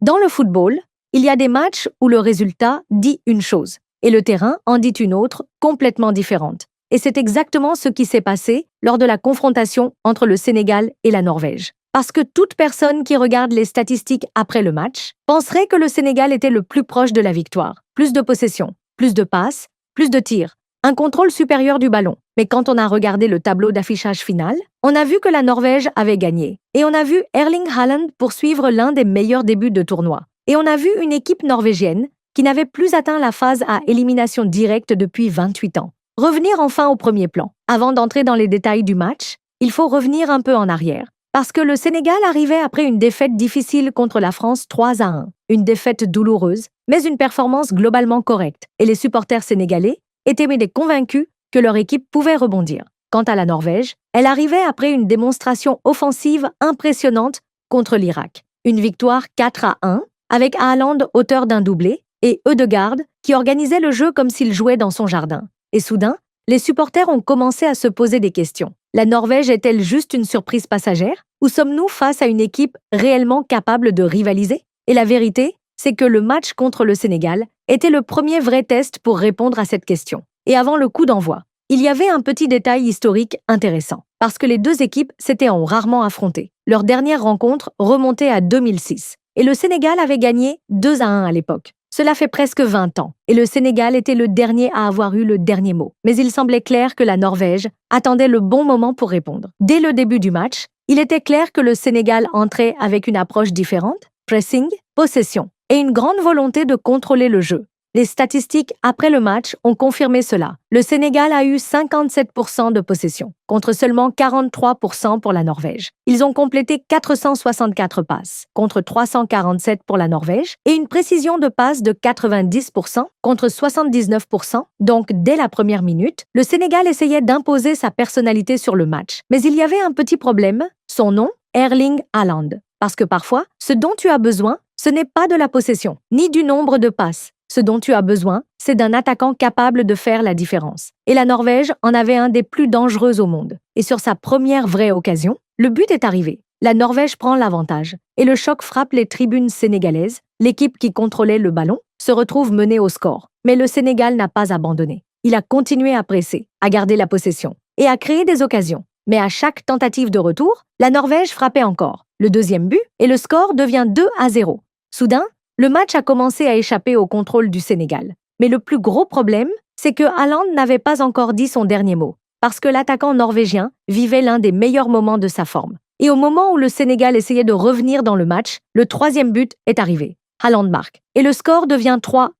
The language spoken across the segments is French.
Dans le football, il y a des matchs où le résultat dit une chose et le terrain en dit une autre complètement différente. Et c'est exactement ce qui s'est passé lors de la confrontation entre le Sénégal et la Norvège. Parce que toute personne qui regarde les statistiques après le match penserait que le Sénégal était le plus proche de la victoire. Plus de possession, plus de passes, plus de tirs, un contrôle supérieur du ballon. Mais quand on a regardé le tableau d'affichage final, on a vu que la Norvège avait gagné. Et on a vu Erling Haaland poursuivre l'un des meilleurs débuts de tournoi. Et on a vu une équipe norvégienne qui n'avait plus atteint la phase à élimination directe depuis 28 ans. Revenir enfin au premier plan. Avant d'entrer dans les détails du match, il faut revenir un peu en arrière. Parce que le Sénégal arrivait après une défaite difficile contre la France 3-1. Une défaite douloureuse, mais une performance globalement correcte. Et les supporters sénégalais étaient convaincus que leur équipe pouvait rebondir. Quant à la Norvège, elle arrivait après une démonstration offensive impressionnante contre l'Irak. Une victoire 4-1, avec Haaland auteur d'un doublé, et Ødegaard qui organisait le jeu comme s'il jouait dans son jardin. Et soudain, les supporters ont commencé à se poser des questions. La Norvège est-elle juste une surprise passagère? Ou sommes-nous face à une équipe réellement capable de rivaliser? Et la vérité, c'est que le match contre le Sénégal était le premier vrai test pour répondre à cette question. Et avant le coup d'envoi, il y avait un petit détail historique intéressant, parce que les deux équipes s'étaient rarement affrontées. Leur dernière rencontre remontait à 2006, et le Sénégal avait gagné 2-1 à l'époque. Cela fait presque 20 ans, et le Sénégal était le dernier à avoir eu le dernier mot. Mais il semblait clair que la Norvège attendait le bon moment pour répondre. Dès le début du match, il était clair que le Sénégal entrait avec une approche différente, pressing, possession, et une grande volonté de contrôler le jeu. Les statistiques après le match ont confirmé cela. Le Sénégal a eu 57% de possession, contre seulement 43% pour la Norvège. Ils ont complété 464 passes, contre 347 pour la Norvège, et une précision de passe de 90% contre 79%. Donc, dès la première minute, le Sénégal essayait d'imposer sa personnalité sur le match. Mais il y avait un petit problème, son nom, Erling Haaland. Parce que parfois, ce dont tu as besoin, ce n'est pas de la possession, ni du nombre de passes. Ce dont tu as besoin, c'est d'un attaquant capable de faire la différence. Et la Norvège en avait un des plus dangereux au monde. Et sur sa première vraie occasion, le but est arrivé. La Norvège prend l'avantage. Et le choc frappe les tribunes sénégalaises. L'équipe qui contrôlait le ballon se retrouve menée au score. Mais le Sénégal n'a pas abandonné. Il a continué à presser, à garder la possession et à créer des occasions. Mais à chaque tentative de retour, la Norvège frappait encore. Le deuxième but et le score devient 2-0. Soudain, le match a commencé à échapper au contrôle du Sénégal. Mais le plus gros problème, c'est que Haaland n'avait pas encore dit son dernier mot, parce que l'attaquant norvégien vivait l'un des meilleurs moments de sa forme. Et au moment où le Sénégal essayait de revenir dans le match, le troisième but est arrivé. Haaland marque. Et le score devient 3-1.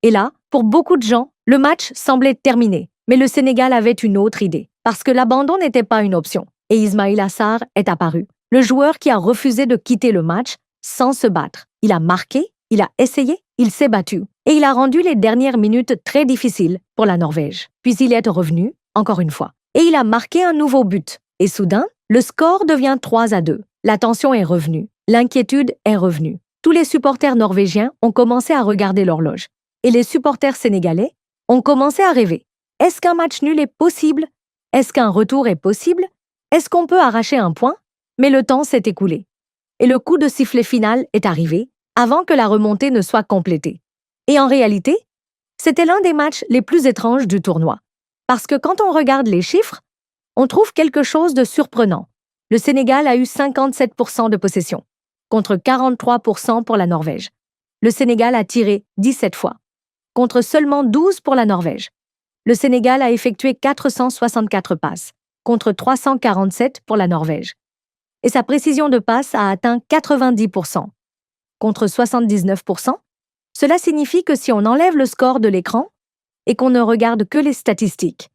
Et là, pour beaucoup de gens, le match semblait terminé. Mais le Sénégal avait une autre idée, parce que l'abandon n'était pas une option. Et Ismaïla Sarr est apparu, le joueur qui a refusé de quitter le match sans se battre. Il a marqué, il a essayé, il s'est battu. Et il a rendu les dernières minutes très difficiles pour la Norvège. Puis il est revenu, encore une fois. Et il a marqué un nouveau but. Et soudain, le score devient 3-2. La tension est revenue. L'inquiétude est revenue. Tous les supporters norvégiens ont commencé à regarder l'horloge. Et les supporters sénégalais ont commencé à rêver. Est-ce qu'un match nul est possible? Est-ce qu'un retour est possible? Est-ce qu'on peut arracher un point? Mais le temps s'est écoulé. Et le coup de sifflet final est arrivé avant que la remontée ne soit complétée. Et en réalité, c'était l'un des matchs les plus étranges du tournoi. Parce que quand on regarde les chiffres, on trouve quelque chose de surprenant. Le Sénégal a eu 57% de possession, contre 43% pour la Norvège. Le Sénégal a tiré 17 fois, contre seulement 12 pour la Norvège. Le Sénégal a effectué 464 passes, contre 347 pour la Norvège. Et sa précision de passe a atteint 90%, contre 79%. Cela signifie que si on enlève le score de l'écran et qu'on ne regarde que les statistiques,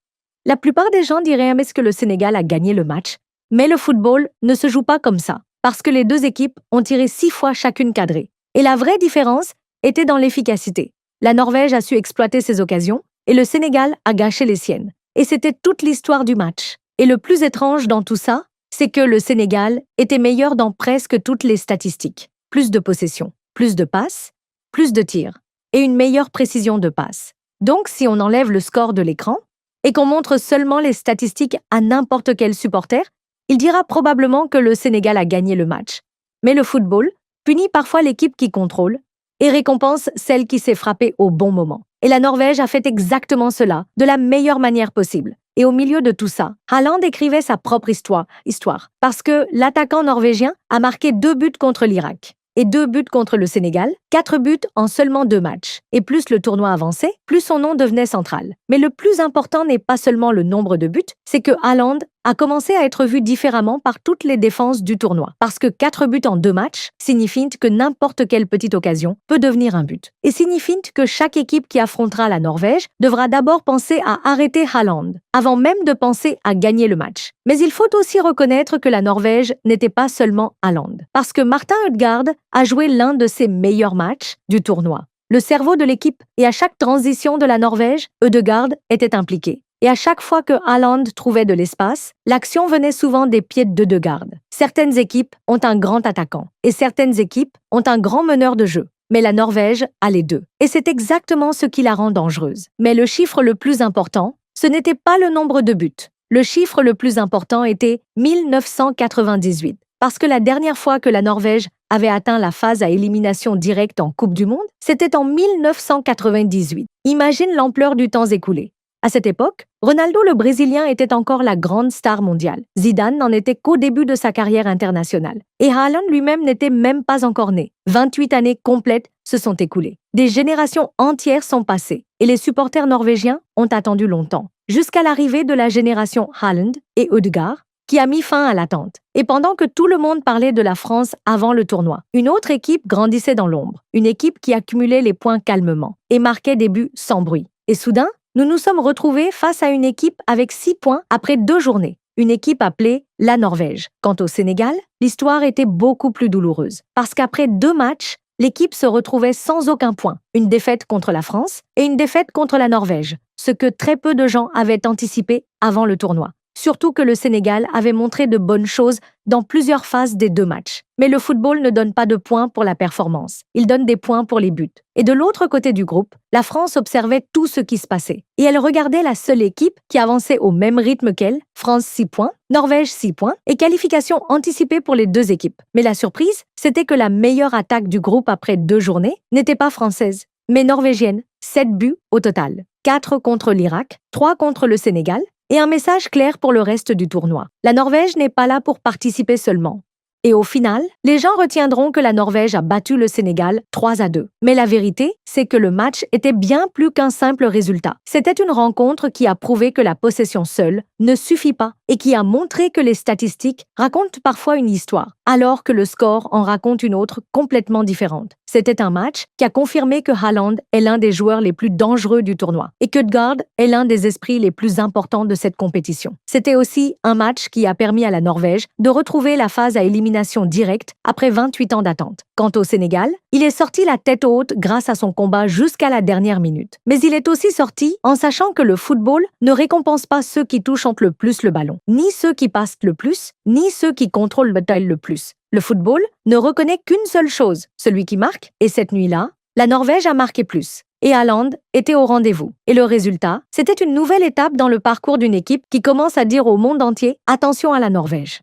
la plupart des gens diraient « est-ce que le Sénégal a gagné le match ?» Mais le football ne se joue pas comme ça, parce que les deux équipes ont tiré 6 fois chacune cadrée. Et la vraie différence était dans l'efficacité. La Norvège a su exploiter ses occasions et le Sénégal a gâché les siennes. Et c'était toute l'histoire du match. Et le plus étrange dans tout ça, c'est que le Sénégal était meilleur dans presque toutes les statistiques. Plus de possession, plus de passes, plus de tirs et une meilleure précision de passe. Donc, si on enlève le score de l'écran et qu'on montre seulement les statistiques à n'importe quel supporter, il dira probablement que le Sénégal a gagné le match. Mais le football punit parfois l'équipe qui contrôle et récompense celle qui s'est frappée au bon moment. Et la Norvège a fait exactement cela, de la meilleure manière possible. Et au milieu de tout ça, Haaland écrivait sa propre histoire, parce que l'attaquant norvégien a marqué 2 buts contre l'Irak et 2 buts contre le Sénégal, 4 buts en seulement 2 matchs. Et plus le tournoi avançait, plus son nom devenait central. Mais le plus important n'est pas seulement le nombre de buts, c'est que Haaland a commencé à être vu différemment par toutes les défenses du tournoi. Parce que 4 buts en 2 matchs signifient que n'importe quelle petite occasion peut devenir un but. Et signifie que chaque équipe qui affrontera la Norvège devra d'abord penser à arrêter Haaland, avant même de penser à gagner le match. Mais il faut aussi reconnaître que la Norvège n'était pas seulement Haaland. Parce que Martin Ødegaard a joué l'un de ses meilleurs matchs du tournoi. Le cerveau de l'équipe, et à chaque transition de la Norvège, Ødegaard était impliqué. Et à chaque fois que Haaland trouvait de l'espace, l'action venait souvent des pieds d'Ødegaard. Certaines équipes ont un grand attaquant, et certaines équipes ont un grand meneur de jeu. Mais la Norvège a les deux. Et c'est exactement ce qui la rend dangereuse. Mais le chiffre le plus important, ce n'était pas le nombre de buts. Le chiffre le plus important était 1998. Parce que la dernière fois que la Norvège avait atteint la phase à élimination directe en Coupe du Monde, c'était en 1998. Imagine l'ampleur du temps écoulé. À cette époque, Ronaldo le Brésilien était encore la grande star mondiale. Zidane n'en était qu'au début de sa carrière internationale. Et Haaland lui-même n'était même pas encore né. 28 années complètes se sont écoulées. Des générations entières sont passées. Et les supporters norvégiens ont attendu longtemps. Jusqu'à l'arrivée de la génération Haaland et Ødegaard, qui a mis fin à l'attente. Et pendant que tout le monde parlait de la France avant le tournoi, une autre équipe grandissait dans l'ombre. Une équipe qui accumulait les points calmement et marquait des buts sans bruit. Et soudain, nous nous sommes retrouvés face à une équipe avec 6 points après 2 journées. Une équipe appelée la Norvège. Quant au Sénégal, l'histoire était beaucoup plus douloureuse. Parce qu'après 2 matchs, l'équipe se retrouvait sans aucun point. Une défaite contre la France et une défaite contre la Norvège. Ce que très peu de gens avaient anticipé avant le tournoi. Surtout que le Sénégal avait montré de bonnes choses dans plusieurs phases des 2 matchs. Mais le football ne donne pas de points pour la performance. Il donne des points pour les buts. Et de l'autre côté du groupe, la France observait tout ce qui se passait. Et elle regardait la seule équipe qui avançait au même rythme qu'elle, France 6 points, Norvège 6 points, et qualification anticipée pour les 2 équipes. Mais la surprise, c'était que la meilleure attaque du groupe après 2 journées n'était pas française, mais norvégienne, 7 buts au total. 4 contre l'Irak, 3 contre le Sénégal, et un message clair pour le reste du tournoi. La Norvège n'est pas là pour participer seulement. Et au final, les gens retiendront que la Norvège a battu le Sénégal 3-2. Mais la vérité, c'est que le match était bien plus qu'un simple résultat. C'était une rencontre qui a prouvé que la possession seule ne suffit pas et qui a montré que les statistiques racontent parfois une histoire, alors que le score en raconte une autre complètement différente. C'était un match qui a confirmé que Haaland est l'un des joueurs les plus dangereux du tournoi et que Ødegaard est l'un des esprits les plus importants de cette compétition. C'était aussi un match qui a permis à la Norvège de retrouver la phase à élimination directe après 28 ans d'attente. Quant au Sénégal, il est sorti la tête haute grâce à son combat jusqu'à la dernière minute. Mais il est aussi sorti en sachant que le football ne récompense pas ceux qui touchent le plus le ballon, ni ceux qui passent le plus, ni ceux qui contrôlent le plus. Le football ne reconnaît qu'une seule chose, celui qui marque, et cette nuit-là, la Norvège a marqué plus. Et Haaland était au rendez-vous. Et le résultat, c'était une nouvelle étape dans le parcours d'une équipe qui commence à dire au monde entier « Attention à la Norvège ».